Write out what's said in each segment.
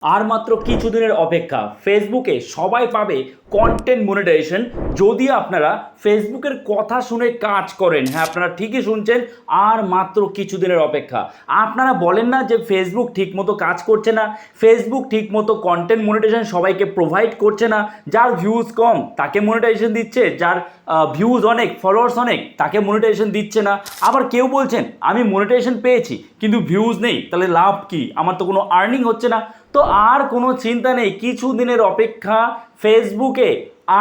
আর মাত্র কিছুদিনের অপেক্ষা ফেসবুকে সবাই পাবে কন্টেন্ট মনিটাইজেশন যদি আপনারা ফেসবুকের কথা শুনে কাজ করেন। হ্যাঁ, আপনারা ঠিকই শুনছেন, আর মাত্র কিছুদিনের অপেক্ষা। আপনারা বলেন না যে ফেসবুক ঠিকমতো কাজ করছে না, ফেসবুক ঠিকমতো কন্টেন্ট মনিটাইজেশন সবাইকে প্রোভাইড করছে না। যার ভিউজ কম তাকে মনিটাইজেশন দিচ্ছে, যার ভিউজ অনেক, ফলোয়ার্স অনেক, তাকে মনিটাইজেশন দিচ্ছে না। আবার কেউ বলছেন আমি মনিটাইজেশন পেয়েছি কিন্তু ভিউজ নেই, তাহলে লাভ কি? আমার তো কোনো আর্নিং হচ্ছে না। তো আর কোনো চিন্তা নেই, কিছু দিনের অপেক্ষা। ফেসবুকে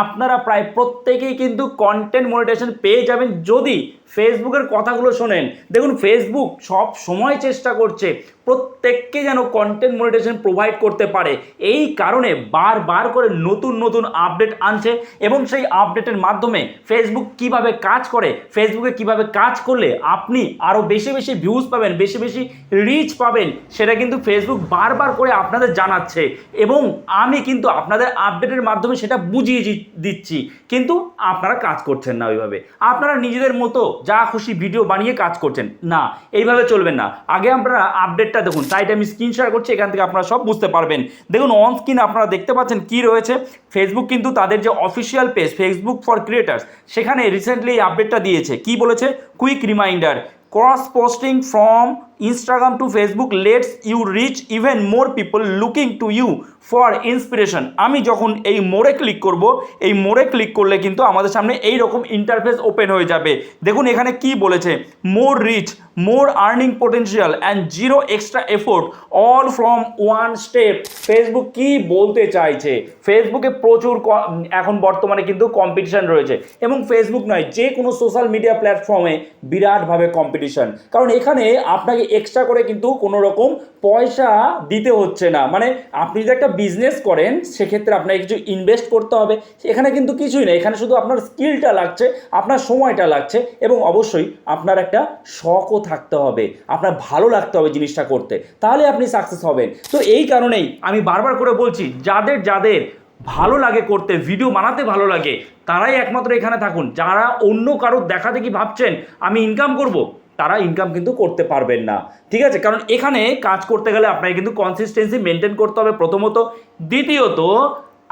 আপনারা প্রায় প্রত্যেকেই কিন্তু কন্টেন্ট মনিটাইজেশন পেয়ে যাবেন যদি ফেসবুকের কথাগুলো শোনেন। দেখুন, ফেসবুক সব সময় চেষ্টা করছে প্রত্যেককে যেন কন্টেন্ট মনিটাইজেশন প্রোভাইড করতে পারে। এই কারণে বারবার করে নতুন নতুন আপডেট আনছে এবং সেই আপডেটের মাধ্যমে ফেসবুক কিভাবে কাজ করে, ফেসবুকে কিভাবে কাজ করলে আপনি আরও বেশি বেশি ভিউজ পাবেন, বেশি বেশি রিচ পাবেন, সেটা কিন্তু ফেসবুক বারবার করে আপনাদের জানাচ্ছে এবং আমি কিন্তু আপনাদের আপডেটের মাধ্যমে সেটা বুঝিয়ে দিচ্ছি। কিন্তু আপনারা কাজ করছেন না ওইভাবে, আপনারা নিজেদের মতো যা খুশি ভিডিও বানিয়ে কাজ করছেন না। এইভাবে চলবেন না। আগে আপনারা আপডেটটা দেখুন, সাইটে আমি স্ক্রিন শেয়ার করছি, এখান থেকে আপনারা সব বুঝতে পারবেন। দেখুন, অন স্ক্রিন আপনারা দেখতে পাচ্ছেন কি রয়েছে। ফেসবুক কিন্তু তাদের যে official page Facebook for creators, সেখানে রিসেন্টলি এই আপডেটটা দিয়েছে। কি বলেছে? Quick reminder, cross posting from Instagram to Facebook lets you reach even more people looking to you for inspiration। আমি যখন এই মোড়ে ক্লিক করব, এই মোড়ে ক্লিক করলে কিন্তু আমাদের সামনে এই রকম ইন্টারফেস ওপেন হয়ে যাবে। দেখুন এখানে কি বলেছে, more reach, more earning potential and zero extra effort all from one step. Facebook কি বলতে চাইছে? ফেসবুকে প্রচুর এখন বর্তমানে কিন্তু কম্পিটিশন রয়েছে এবং ফেসবুক নয়, যে কোনো সোশ্যাল মিডিয়া প্ল্যাটফর্মে বিরাটভাবে কম্পিটিশন। কারণ এখানে আপনাকে এক্সট্রা করে কিন্তু কোনো রকম পয়সা দিতে হচ্ছে না। মানে আপনি যদি একটা বিজনেস করেন সেক্ষেত্রে আপনাকে কিছু ইনভেস্ট করতে হবে, এখানে কিন্তু কিছুই না। এখানে শুধু আপনার স্কিলটা লাগছে, আপনার সময়টা লাগছে এবং অবশ্যই আপনার একটা শখও থাকতে হবে, আপনার ভালো লাগতে হবে জিনিসটা করতে, তাহলে আপনি সাকসেস হবেন। তো এই কারণেই আমি বারবার করে বলছি, যাদের যাদের ভালো লাগে করতে, ভিডিও বানাতে ভালো লাগে, তারাই একমাত্র এখানে থাকুন। যারা অন্য কারোর দেখা দেখি ভাবছেন আমি ইনকাম করব, তারা ইনকাম কিন্তু করতে পারবেন না, ঠিক আছে? কারণ এখানে কাজ করতে গেলে আপনাকে কিন্তু কনসিস্টেন্সি মেনটেন করতে হবে প্রথমত। দ্বিতীয়ত,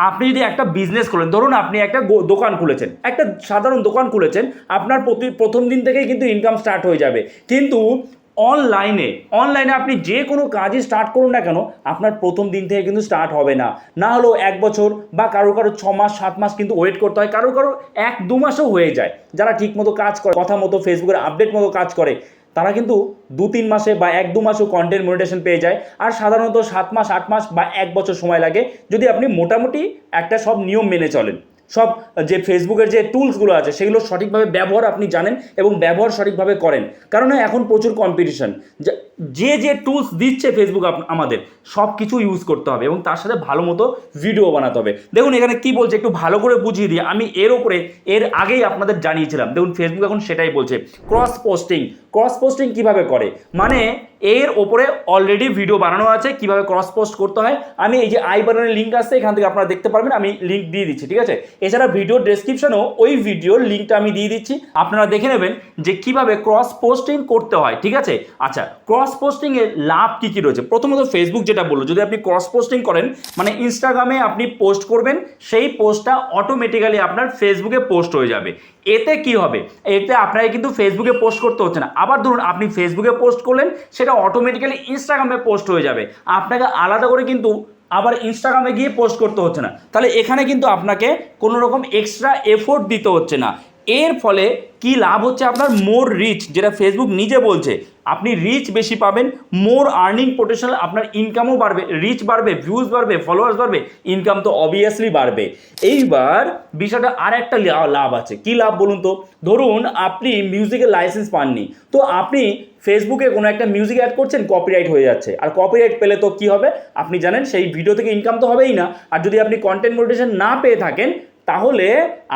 আপনি যদি একটা বিজনেস করেন, ধরুন আপনি একটা দোকান খুলেছেন, একটা সাধারণ দোকান খুলেছেন, আপনার প্রথম দিন থেকেই কিন্তু ইনকাম স্টার্ট হয়ে যাবে। কিন্তু অনলাইনে আপনি যে কোনো কাজই স্টার্ট করুন না কেন, আপনার প্রথম দিন থেকে কিন্তু স্টার্ট হবে না। না হলেও 1 বছর বা কারো 6 মাস 7 মাস কিন্তু ওয়েট করতে হয়, কারো 1-2 মাসও হয়ে যায়। যারা ঠিক মতো কাজ করে, কথা মতো ফেসবুকের আপডেট মতো কাজ করে, তারা কিন্তু 2-3 মাসে বা 1-2 মাসেও কন্টেন্ট মনিটাইজেশন পেয়ে যায়। আর সাধারণত 7 মাস 8 মাস বা 1 বছর সময় লাগে যদি আপনি মোটামুটি একটা সব নিয়ম মেনে চলেন, সব যে ফেসবুকের যে টুলসগুলো আছে সেগুলো সঠিকভাবে ব্যবহার আপনি জানেন এবং ব্যবহার সঠিকভাবে করেন। কারণ এখন প্রচুর কম্পিটিশন, যে যে টুলস দিচ্ছে ফেসবুক আমাদের সব কিছু ইউজ করতে হবে এবং তার সাথে ভালো মতো ভিডিও বানাতে হবে। দেখুন এখানে কি বলছে, একটু ভালো করে বুঝিয়ে দিই। আমি এর আগেই আপনাদের জানিয়েছিলাম। দেখুন ফেসবুক এখন সেটাই বলছে, ক্রস পোস্টিং কিভাবে করে, মানে এর ওপরে অলরেডি ভিডিও বানানো আছে কিভাবে ক্রস পোস্ট করতে হয়। আমি এই যে আই বাটনের লিঙ্ক আছে, এখান থেকে আপনারা দেখতে পারবেন, আমি লিঙ্ক দিয়ে দিচ্ছি, ঠিক আছে? এছাড়া ভিডিও ডেসক্রিপশনেও ওই ভিডিওর লিঙ্কটা আমি দিয়ে দিচ্ছি, আপনারা দেখে নেবেন যে কিভাবে ক্রস পোস্টিং করতে হয়, ঠিক আছে? আচ্ছা, ক্রস পোস্টিং এর লাভ কি কি রয়েছে? প্রথমত ফেসবুক যেটা বললো, যদি আপনি ক্রস পোস্টিং করেন মানে ইনস্টাগ্রামে আপনি পোস্ট করবেন, সেই পোস্টটা অটোমেটিক্যালি আপনার ফেসবুকে পোস্ট হয়ে যাবে। এতে কি হবে? এতে আপনাকে কিন্তু ফেসবুকে পোস্ট করতে হচ্ছে না। আবার ধরুন আপনি ফেসবুকে পোস্ট করলেন, সেটা অটোমেটিক্যালি ইনস্টাগ্রামে পোস্ট হয়ে যাবে, আপনাকে আলাদা করে কিন্তু আবার ইনস্টাগ্রামে গিয়ে পোস্ট করতে হচ্ছে না। তাহলে এখানে কিন্তু আপনাকে কোনো রকম এক্সট্রা এফোর্ট দিতে হচ্ছে না। এর ফলে কি লাভ হচ্ছে? আপনার মোর রিচ, যেটা ফেসবুক নিজে বলছে, আপনি রিচ বেশি পাবেন, মোর আর্নিং পোটেনশিয়াল, আপনার ইনকামও বাড়বে, রিচ বাড়বে, ভিউজ বাড়বে, ফলোয়ার্স বাড়বে, ইনকাম তো অবভিয়াসলি বাড়বে। এইবার বিষয়টা আর একটা লাভ আছে। কি লাভ বলুন তো? ধরুন আপনি মিউজিকের লাইসেন্স পাননি, তো আপনি ফেসবুকে কোনো একটা মিউজিক অ্যাড করছেন, কপিরাইট হয়ে যাচ্ছে। আর কপিরাইট পেলে তো কি হবে আপনি জানেন, সেই ভিডিও থেকে ইনকাম তো হবেই না। আর যদি আপনি কন্টেন্ট মনিটাইজেশন না পেয়ে থাকেন, তাহলে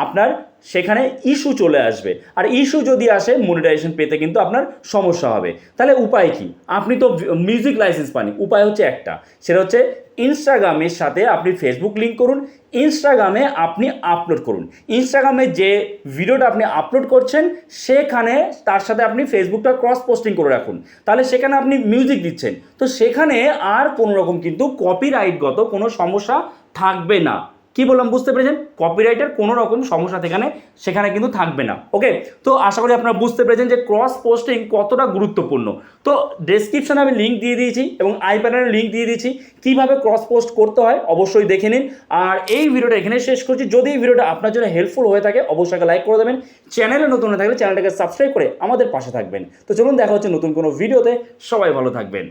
আপনার সেখানে ইস্যু চলে আসবে, আর ইস্যু যদি আসে মনিটাইজেশন পেতে কিন্তু আপনার সমস্যা হবে। তাহলে উপায় কি? আপনি তো মিউজিক লাইসেন্স পানি, উপায় হচ্ছে একটা, সেটা হচ্ছে ইনস্টাগ্রামের সাথে আপনি ফেসবুক লিঙ্ক করুন, ইনস্টাগ্রামে আপনি আপলোড করুন, ইনস্টাগ্রামে যে ভিডিওটা আপনি আপলোড করছেন সেখানে তার সাথে আপনি ফেসবুকটা ক্রস পোস্টিং করে রাখুন, তাহলে সেখানে আপনি মিউজিক দিচ্ছেন, তো সেখানে আর কোনো রকম কিন্তু কপিরাইটগত কোনো সমস্যা থাকবে না। কি বললাম বুঝতে পেরেছেন? কপিরাইটের কোনো রকম সমস্যা সেখানে কিন্তু থাকবে না। ওকে, তো আশা করি আপনারা বুঝতে পেরেছেন যে ক্রস পোস্টিং কতটা গুরুত্বপূর্ণ। তো ডেসক্রিপশনে আমি লিঙ্ক দিয়ে দিয়েছি এবং আই প্যানেলের লিঙ্ক দিয়ে দিয়েছি, কীভাবে ক্রস পোস্ট করতে হয় অবশ্যই দেখে নিন। আর এই ভিডিওটা এখানে শেষ করছি। যদি এই ভিডিওটা আপনার জন্য হেল্পফুল হয়ে থাকে অবশ্যই একটা লাইক করে দেবেন, চ্যানেলে নতুন হয়ে থাকলে চ্যানেলটাকে সাবস্ক্রাইব করে আমাদের পাশে থাকবেন। তো চলুন দেখা হচ্ছে নতুন কোনো ভিডিওতে, সবাই ভালো থাকবেন।